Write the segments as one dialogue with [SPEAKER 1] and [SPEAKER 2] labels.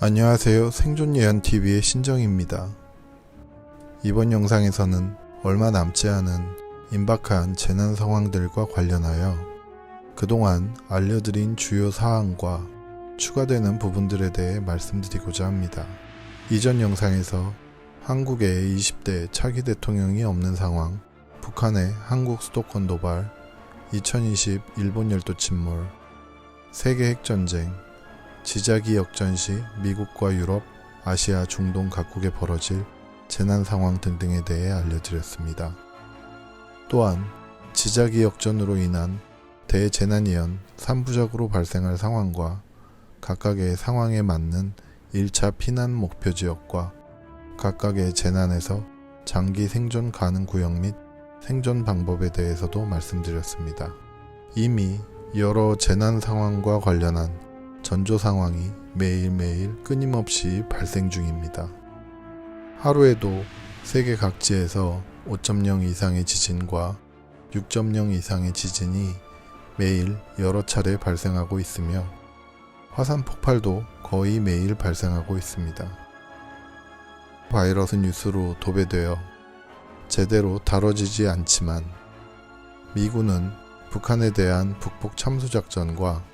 [SPEAKER 1] 안녕하세요. 생존예언TV의 신정입니다. 이번 영상에서는 얼마 남지 않은 임박한 재난 상황들과 관련하여 그동안 알려드린 주요 사항과 추가되는 부분들에 대해 말씀드리고자 합니다. 이전 영상에서 한국의 20대 차기 대통령이 없는 상황, 북한의 한국 수도권 도발, 2020 일본 열도 침몰, 세계 핵전쟁, 지자기 역전 시 미국과 유럽, 아시아, 중동 각국에 벌어질 재난 상황 등등에 대해 알려드렸습니다. 또한 지자기 역전으로 인한 대재난예언 3부작으로 발생할 상황과 각각의 상황에 맞는 1차 피난 목표 지역과 각각의 재난에서 장기 생존 가능 구역 및 생존 방법에 대해서도 말씀드렸습니다. 이미 여러 재난 상황과 관련한 전조 상황이 매일매일 끊임없이 발생 중입니다. 하루에도 세계 각지에서 5.0 이상의 지진과 6.0 이상의 지진이 매일 여러 차례 발생하고 있으며 화산 폭발도 거의 매일 발생하고 있습니다. 바이러스 뉴스로 도배되어 제대로 다뤄지지 않지만 미군은 북한에 대한 북폭 참수작전과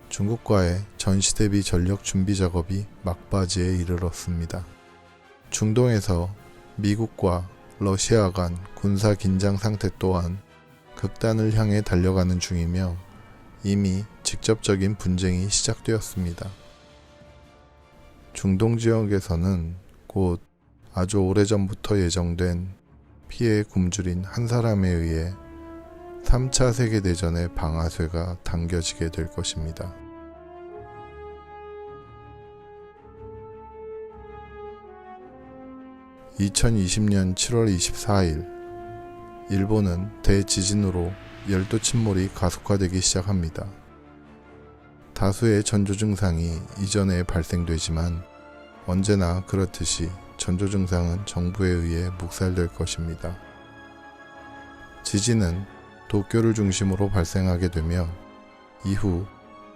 [SPEAKER 1] 중국과의 전시대비 전력 준비 작업이 막바지에 이르렀습니다. 중동에서 미국과 러시아 간 군사 긴장 상태 또한 극단을 향해 달려가는 중이며 이미 직접적인 분쟁이 시작되었습니다. 중동 지역에서는 곧 아주 오래전부터 예정된 피해에 굶주린 한 사람에 의해 3차 세계대전의 방아쇠가 당겨지게 될 것입니다. (2020년 7월 24일) 일본은 대지진으로 열도 침몰이 가속화되기 시작합니다. 다수의 전조 증상이 이전에 발생되지만 언제나 그렇듯이 전조 증상은 정부에 의해 묵살될 것입니다. 지진은 도쿄를 중심으로 발생하게 되며 이후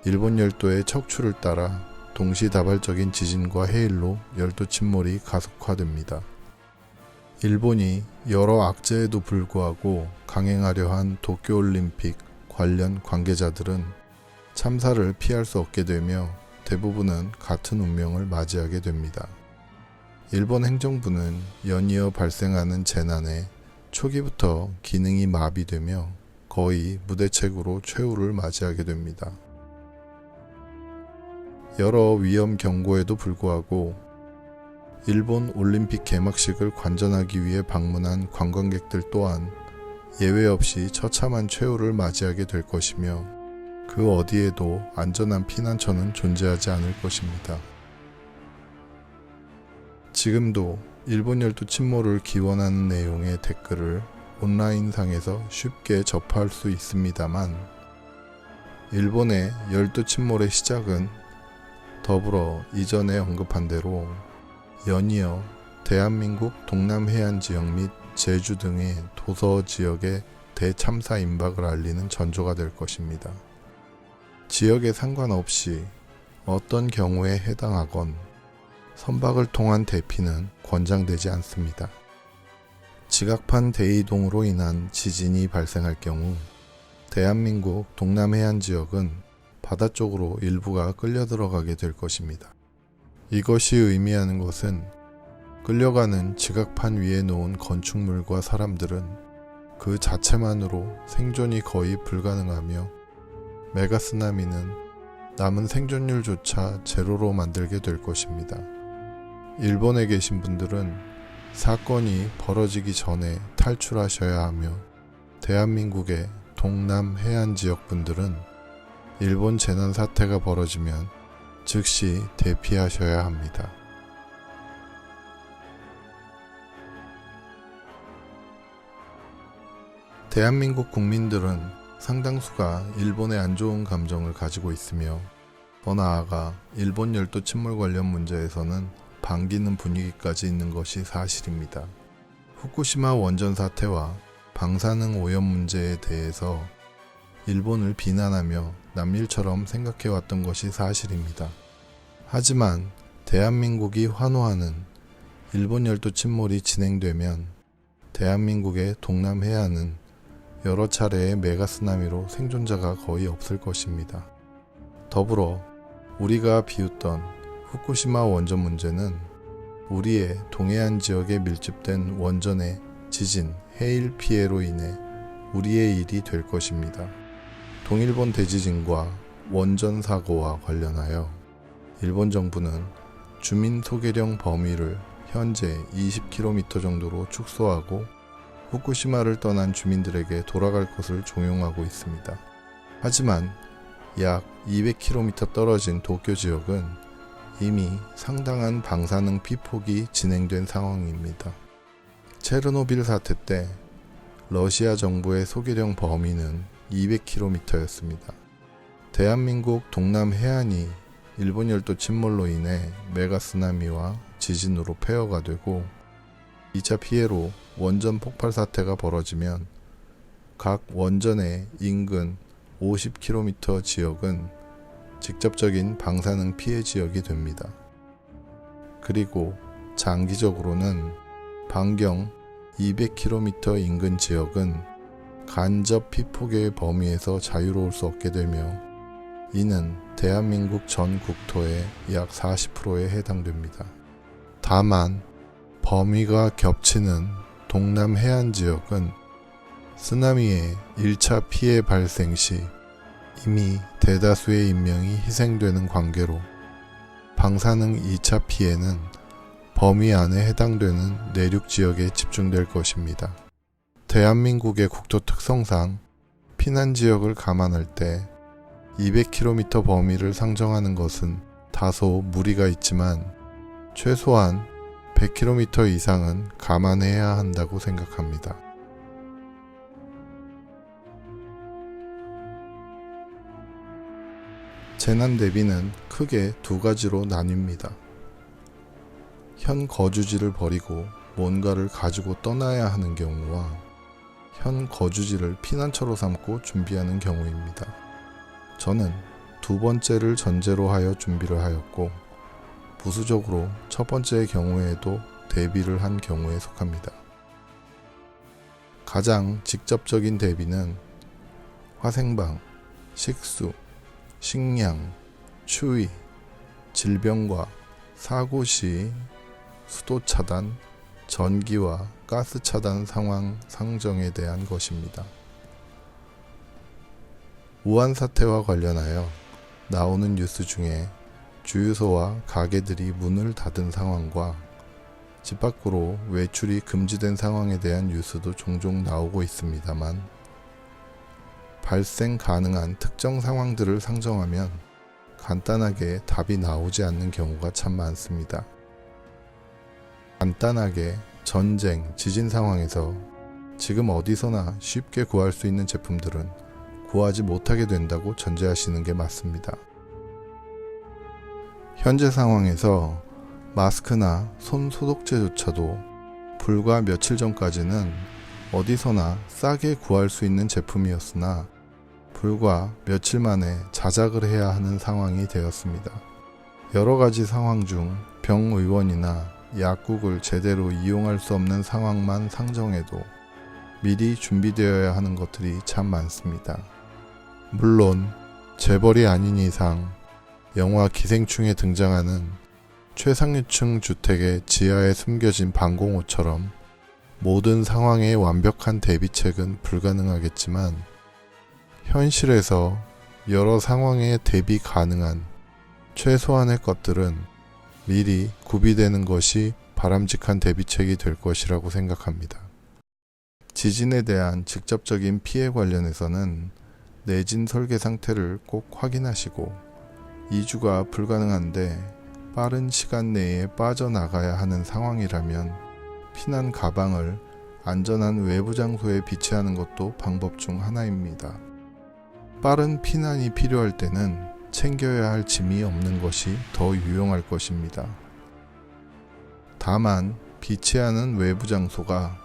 [SPEAKER 1] 일본 열도의 척추를 따라 동시다발적인 지진과 해일로 열도 침몰이 가속화됩니다. 일본이 여러 악재에도 불구하고 강행하려 한 도쿄올림픽 관련 관계자들은 참사를 피할 수 없게 되며 대부분은 같은 운명을 맞이하게 됩니다. 일본 행정부는 연이어 발생하는 재난에 초기부터 기능이 마비되며 거의 무대책으로 최후를 맞이하게 됩니다. 여러 위험 경고에도 불구하고 일본 올림픽 개막식을 관전하기 위해 방문한 관광객들 또한 예외 없이 처참한 최후를 맞이하게 될 것이며 그 어디에도 안전한 피난처는 존재하지 않을 것입니다. 지금도 일본 열도 침몰을 기원하는 내용의 댓글을 온라인상에서 쉽게 접할 수 있습니다만 일본의 열도 침몰의 시작은 더불어 이전에 언급한 대로 연이어 대한민국 동남해안 지역 및 제주 등의 도서 지역의 대참사 임박을 알리는 전조가 될 것입니다. 지역에 상관없이 어떤 경우에 해당하건 선박을 통한 대피는 권장되지 않습니다. 지각판 대이동으로 인한 지진이 발생할 경우 대한민국 동남해안 지역은 바다 쪽으로 일부가 끌려 들어가게 될 것입니다. 이것이 의미하는 것은 끌려가는 지각판 위에 놓은 건축물과 사람들은 그 자체만으로 생존이 거의 불가능하며 메가쓰나미는 남은 생존율조차 제로로 만들게 될 것입니다. 일본에 계신 분들은 사건이 벌어지기 전에 탈출하셔야 하며 대한민국의 동남 해안 지역 분들은 일본 재난 사태가 벌어지면 즉시 대피하셔야 합니다. 대한민국 국민들은 상당수가 일본에 안 좋은 감정을 가지고 있으며 더 나아가 일본 열도 침몰 관련 문제에서는 반기는 분위기까지 있는 것이 사실입니다. 후쿠시마 원전 사태와 방사능 오염 문제에 대해서 일본을 비난하며 남일처럼 생각해왔던 것이 사실입니다. 하지만 대한민국이 환호하는 일본 열도 침몰이 진행되면 대한민국의 동남 해안은 여러 차례의 메가쓰나미로 생존자가 거의 없을 것입니다. 더불어 우리가 비웃던 후쿠시마 원전 문제는 우리의 동해안 지역에 밀집된 원전의 지진, 해일 피해로 인해 우리의 일이 될 것입니다. 동일본 대지진과 원전 사고와 관련하여 일본 정부는 주민 소개령 범위를 현재 20km 정도로 축소하고 후쿠시마를 떠난 주민들에게 돌아갈 것을 종용하고 있습니다. 하지만 약 200km 떨어진 도쿄 지역은 이미 상당한 방사능 피폭이 진행된 상황입니다. 체르노빌 사태 때 러시아 정부의 소개령 범위는 200km였습니다. 대한민국 동남 해안이 일본 열도 침몰로 인해 메가쓰나미와 지진으로 폐허가 되고 2차 피해로 원전 폭발 사태가 벌어지면 각 원전의 인근 50km 지역은 직접적인 방사능 피해 지역이 됩니다. 그리고 장기적으로는 반경 200km 인근 지역은 간접 피폭의 범위에서 자유로울 수 없게 되며 이는 대한민국 전 국토의 약 40%에 해당됩니다. 다만 범위가 겹치는 동남 해안 지역은 쓰나미의 1차 피해 발생 시 이미 대다수의 인명이 희생되는 관계로 방사능 2차 피해는 범위 안에 해당되는 내륙 지역에 집중될 것입니다. 대한민국의 국토 특성상 피난 지역을 감안할 때 200km 범위를 상정하는 것은 다소 무리가 있지만 최소한 100km 이상은 감안해야 한다고 생각합니다. 재난 대비는 크게 두 가지로 나뉩니다. 현 거주지를 버리고 뭔가를 가지고 떠나야 하는 경우와 현 거주지를 피난처로 삼고 준비하는 경우입니다. 저는 두 번째를 전제로 하여 준비를 하였고 부수적으로 첫 번째의 경우에도 대비를 한 경우에 속합니다. 가장 직접적인 대비는 화생방, 식수, 식량, 추위, 질병과 사고 시 수도 차단, 전기와 가스 차단 상황 상정에 대한 것입니다. 우한 사태와 관련하여 나오는 뉴스 중에 주유소와 가게들이 문을 닫은 상황과 집 밖으로 외출이 금지된 상황에 대한 뉴스도 종종 나오고 있습니다만 발생 가능한 특정 상황들을 상정하면 간단하게 답이 나오지 않는 경우가 참 많습니다. 간단하게 전쟁, 지진 상황에서 지금 어디서나 쉽게 구할 수 있는 제품들은 구하지 못하게 된다고 전제하시는 게 맞습니다. 현재 상황에서 마스크나 손 소독제조차도 불과 며칠 전까지는 어디서나 싸게 구할 수 있는 제품이었으나 불과 며칠 만에 자작을 해야 하는 상황이 되었습니다. 여러 가지 상황 중 병의원이나 약국을 제대로 이용할 수 없는 상황만 상정해도 미리 준비되어야 하는 것들이 참 많습니다. 물론 재벌이 아닌 이상 영화 기생충에 등장하는 최상류층 주택의 지하에 숨겨진 방공호처럼 모든 상황에 완벽한 대비책은 불가능하겠지만 현실에서 여러 상황에 대비 가능한 최소한의 것들은 미리 구비되는 것이 바람직한 대비책이 될 것이라고 생각합니다. 지진에 대한 직접적인 피해 관련해서는 내진 설계 상태를 꼭 확인하시고 2주가 불가능한데 빠른 시간 내에 빠져나가야 하는 상황이라면 피난 가방을 안전한 외부 장소에 비치하는 것도 방법 중 하나입니다. 빠른 피난이 필요할 때는 챙겨야 할 짐이 없는 것이 더 유용할 것입니다. 다만 비치하는 외부 장소가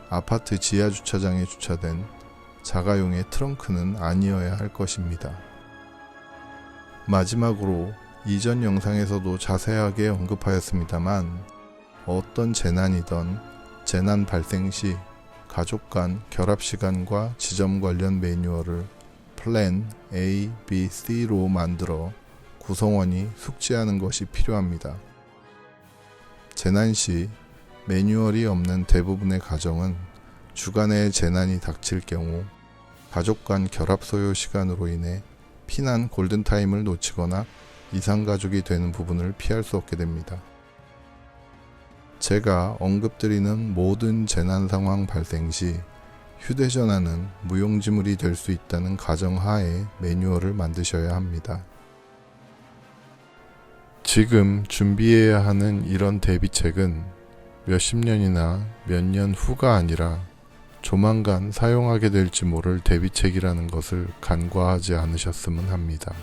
[SPEAKER 1] 아파트 지하 주차장에 주차된 자가용의 트렁크는 아니어야 할 것입니다. 마지막으로 이전 영상에서도 자세하게 언급하였습니다만 어떤 재난이든 재난 발생 시 가족 간 결합 시간과 지점 관련 매뉴얼을 플랜 A, B, C로 만들어 구성원이 숙지하는 것이 필요합니다. 재난 시 매뉴얼이 없는 대부분의 가정은 주간에 재난이 닥칠 경우 가족 간 결합 소요 시간으로 인해 피난 골든타임을 놓치거나 이상가족이 되는 부분을 피할 수 없게 됩니다. 제가 언급드리는 모든 재난 상황 발생 시 휴대전화는 무용지물이 될 수 있다는 가정하에 매뉴얼을 만드셔야 합니다. 지금 준비해야 하는 이런 대비책은 몇십 년이나 몇 년 후가 아니라 조만간 사용하게 될지 모를 대비책이라는 것을 간과하지 않으셨으면 합니다.